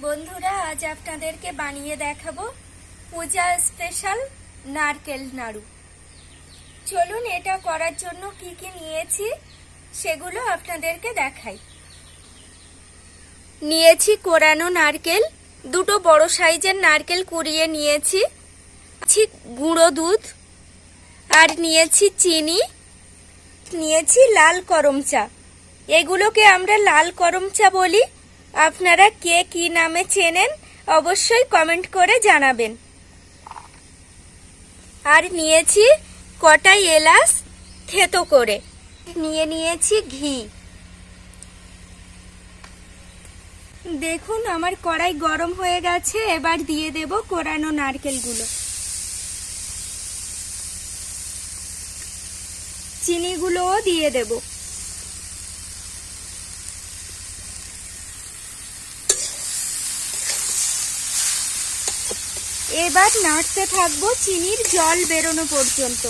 বন্ধুরা, আজ আপনাদেরকে বানিয়ে দেখাবো পূজা স্পেশাল নারকেল নাড়ু। চলুন এটা করার জন্য কি কি নিয়েছি সেগুলো আপনাদেরকে দেখাই। নিয়েছি কোরানো নারকেল, দুটো বড় সাইজের নারকেল কুড়িয়ে নিয়েছি, গুঁড়ো দুধ, আর নিয়েছি চিনি, নিয়েছি লাল করম চা। এগুলোকে আমরা লাল করম চা বলি। আপনারা কে কি নামে চেনেন অবশ্যই কমেন্ট করে জানাবেন। আর নিয়েছি কটাই এলাচ থেতো করে, নিয়েছি ঘি। দেখুন আমার কড়াই গরম হয়ে গেছে, এবার দিয়ে দেব কোরানো নারকেলগুলো। চিনিগুলোও দিয়ে দেব। এবার নাড়তে থাকবো চিনির জল বেরোনো পর্যন্ত।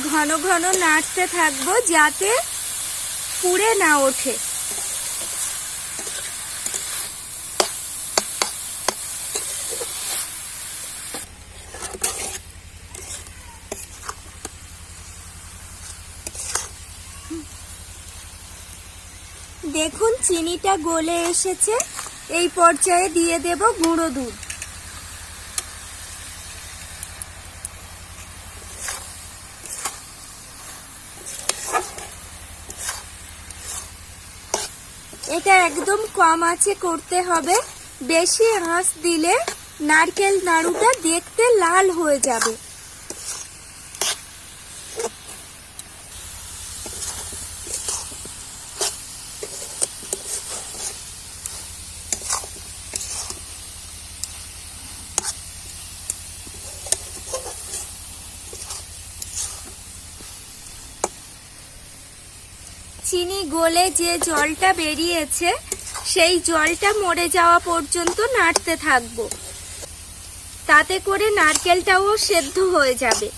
ঘন ঘন নাড়তে থাকবো যাতে পুড়ে না ওঠে। দেখুন চিনিটা গলে এসেছে, এই পর্যায়ে দিয়ে দেব গুঁড়ো দুধ। এটা একদম কম আঁচে করতে হবে, বেশি আঁচ দিলে নারকেল নাড়ুটা দেখতে লাল হয়ে যাবে। চিনি গলে যে জলটা বেরিয়েছে সেই জলটা মরে যাওয়া পর্যন্ত নাড়তে থাকবো, তাতে করে নারকেলটাও সেদ্ধ হয়ে যাবে।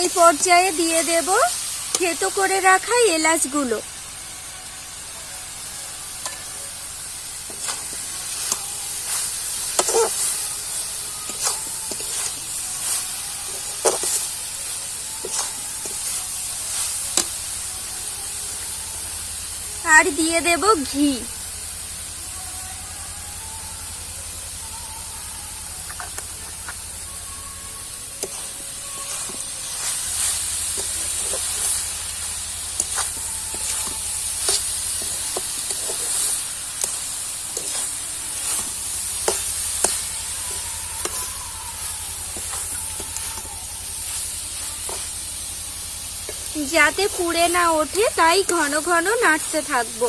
এই পর্যায়ে দিয়ে দেব থেতো করে রাখা এলাচগুলো। আর দিয়ে দেব ঘি। যাতে পুড়ে না ওঠে তাই ঘন ঘন নাড়তে থাকবো।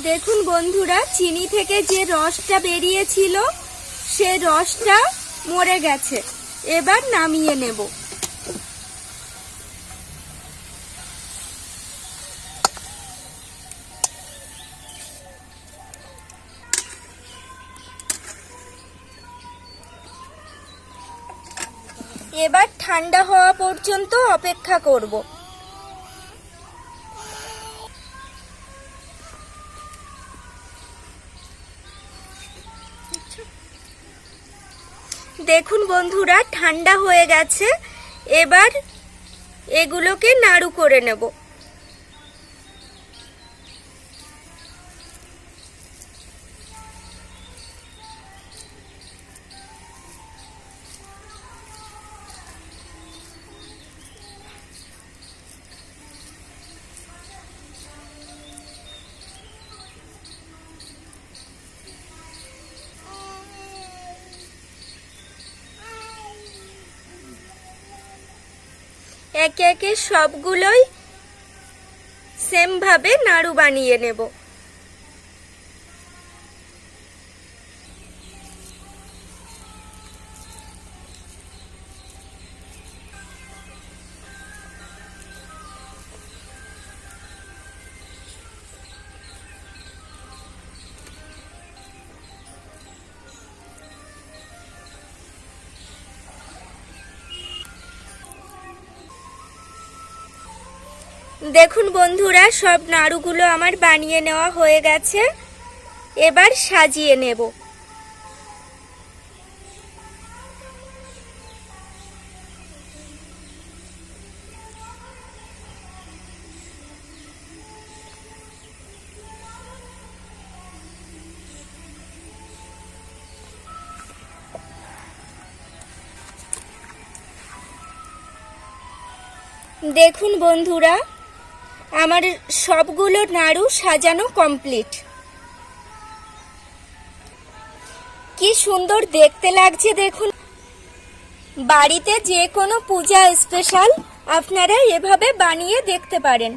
দেখুন বন্ধুরা, চিনি থেকে যে রসটা বেরিয়েছিল সে রসটা মরে গেছে। এবার নামিয়ে নেব। এবার ঠান্ডা হওয়া পর্যন্ত অপেক্ষা করব। দেখুন বন্ধুরা, ঠান্ডা হয়ে গেছে, এবার এগুলোকে নাড়ু করে নেব। একে একে সবগুলোই সেম ভাবে নাড়ু বানিয়ে নেব। দেখুন বন্ধুরা, সব নাড়ুগুলো আমার বানিয়ে নেওয়া হয়ে গেছে। এবার সাজিয়ে নেব। দেখুন বন্ধুরা, আমার সবগুলো নাড়ু সাজানো কমপ্লিট। কি সুন্দর দেখতে লাগছে দেখুন। বাড়িতে যে কোনো পূজা স্পেশাল আপনারা এভাবে বানিয়ে দেখতে পারেন।